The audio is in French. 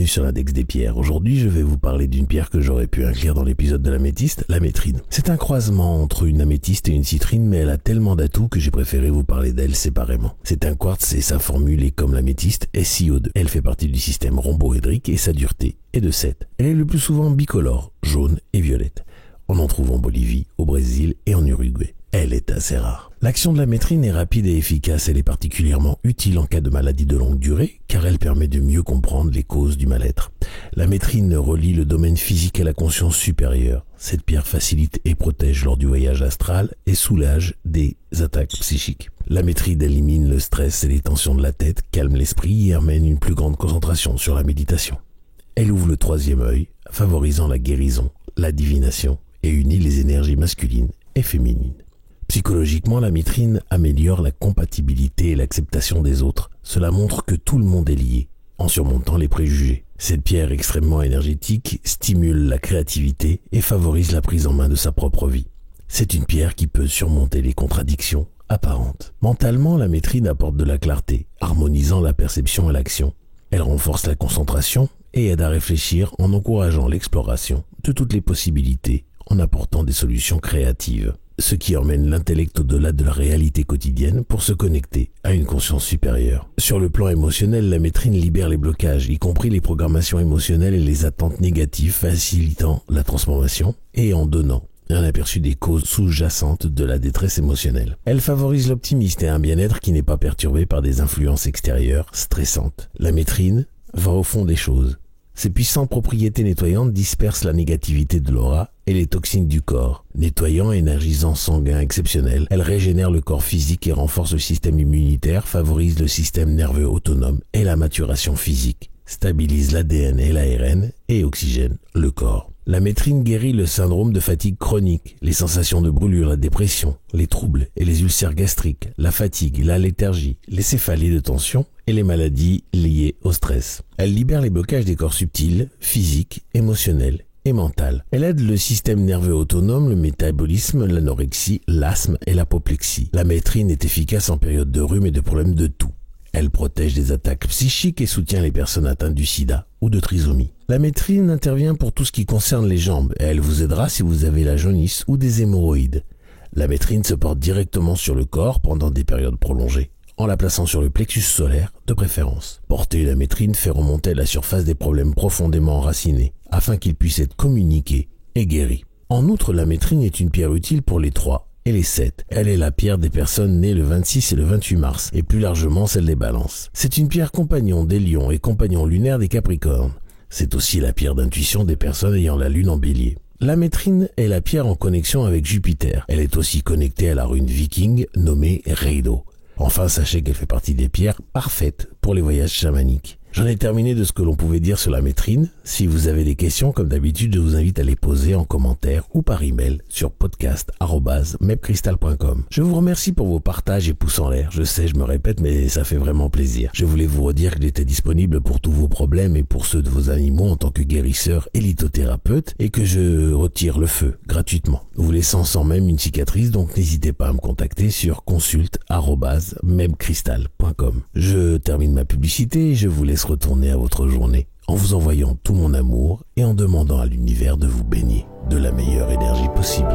sur l'Index des pierres. Aujourd'hui, je vais vous parler d'une pierre que j'aurais pu inclure dans l'épisode de l'améthyste, l'amétrine. C'est un croisement entre une améthyste et une citrine, mais elle a tellement d'atouts que j'ai préféré vous parler d'elle séparément. C'est un quartz et sa formule est comme l'améthyste, SiO2. Elle fait partie du système rhomboédrique et sa dureté est de 7. Elle est le plus souvent bicolore, jaune et violette. On en trouve en Bolivie, au Brésil et en Uruguay. Elle est assez rare. L'action de l'amétrine est rapide et efficace. Elle est particulièrement utile en cas de maladie de longue durée, car elle permet de mieux comprendre les causes du mal-être. L'amétrine relie le domaine physique à la conscience supérieure. Cette pierre facilite et protège lors du voyage astral et soulage des attaques psychiques. L'amétrine élimine le stress et les tensions de la tête, calme l'esprit et amène une plus grande concentration sur la méditation. Elle ouvre le troisième œil, favorisant la guérison, la divination et unit les énergies masculines et féminines. Psychologiquement, l'amétrine améliore la compatibilité et l'acceptation des autres. Cela montre que tout le monde est lié, en surmontant les préjugés. Cette pierre extrêmement énergétique stimule la créativité et favorise la prise en main de sa propre vie. C'est une pierre qui peut surmonter les contradictions apparentes. Mentalement, l'amétrine apporte de la clarté, harmonisant la perception et l'action. Elle renforce la concentration et aide à réfléchir en encourageant l'exploration de toutes les possibilités, en apportant des solutions créatives. Ce qui emmène l'intellect au-delà de la réalité quotidienne pour se connecter à une conscience supérieure. Sur le plan émotionnel, l'amétrine libère les blocages, y compris les programmations émotionnelles et les attentes négatives, facilitant la transformation et en donnant un aperçu des causes sous-jacentes de la détresse émotionnelle. Elle favorise l'optimisme et un bien-être qui n'est pas perturbé par des influences extérieures stressantes. L'amétrine va au fond des choses. Ses puissantes propriétés nettoyantes dispersent la négativité de l'aura et les toxines du corps. Nettoyant et énergisant sanguin exceptionnel, elle régénère le corps physique et renforce le système immunitaire, favorise le système nerveux autonome et la maturation physique, stabilise l'ADN et l'ARN et oxygène le corps. L'amétrine guérit le syndrome de fatigue chronique, les sensations de brûlure, la dépression, les troubles et les ulcères gastriques, la fatigue, la léthargie, les céphalées de tension et les maladies liées au stress. Elle libère les blocages des corps subtils, physiques, émotionnels et mentaux. Elle aide le système nerveux autonome, le métabolisme, l'anorexie, l'asthme et l'apoplexie. L'amétrine est efficace en période de rhume et de problèmes de toux. Elle protège des attaques psychiques et soutient les personnes atteintes du sida ou de trisomie. L'amétrine intervient pour tout ce qui concerne les jambes et elle vous aidera si vous avez la jaunisse ou des hémorroïdes. L'amétrine se porte directement sur le corps pendant des périodes prolongées, en la plaçant sur le plexus solaire de préférence. Porter une amétrine fait remonter à la surface des problèmes profondément enracinés, afin qu'ils puissent être communiqués et guéris. En outre, l'amétrine est une pierre utile pour les 3 et les 7. Elle est la pierre des personnes nées le 26 et le 28 mars, et plus largement celle des balances. C'est une pierre compagnon des lions et compagnon lunaire des capricornes. C'est aussi la pierre d'intuition des personnes ayant la lune en bélier. L'amétrine est la pierre en connexion avec Jupiter. Elle est aussi connectée à la rune viking nommée Reido. Enfin, sachez qu'elle fait partie des pierres parfaites pour les voyages chamaniques. J'en ai terminé de ce que l'on pouvait dire sur l'amétrine. Si vous avez des questions, comme d'habitude, je vous invite à les poser en commentaire ou par email sur podcast@mepcrystal.com. Je vous remercie pour vos partages et pouces en l'air. Je sais, je me répète, mais ça fait vraiment plaisir. Je voulais vous redire qu'il était disponible pour tous vos problèmes et pour ceux de vos animaux en tant que guérisseur et lithothérapeute et que je retire le feu gratuitement, vous laissant sans même une cicatrice, donc n'hésitez pas à me contacter sur consulte@mepcrystal.com. Je termine ma publicité et je vous laisse retourner à votre journée en vous envoyant tout mon amour et en demandant à l'univers de vous baigner de la meilleure énergie possible.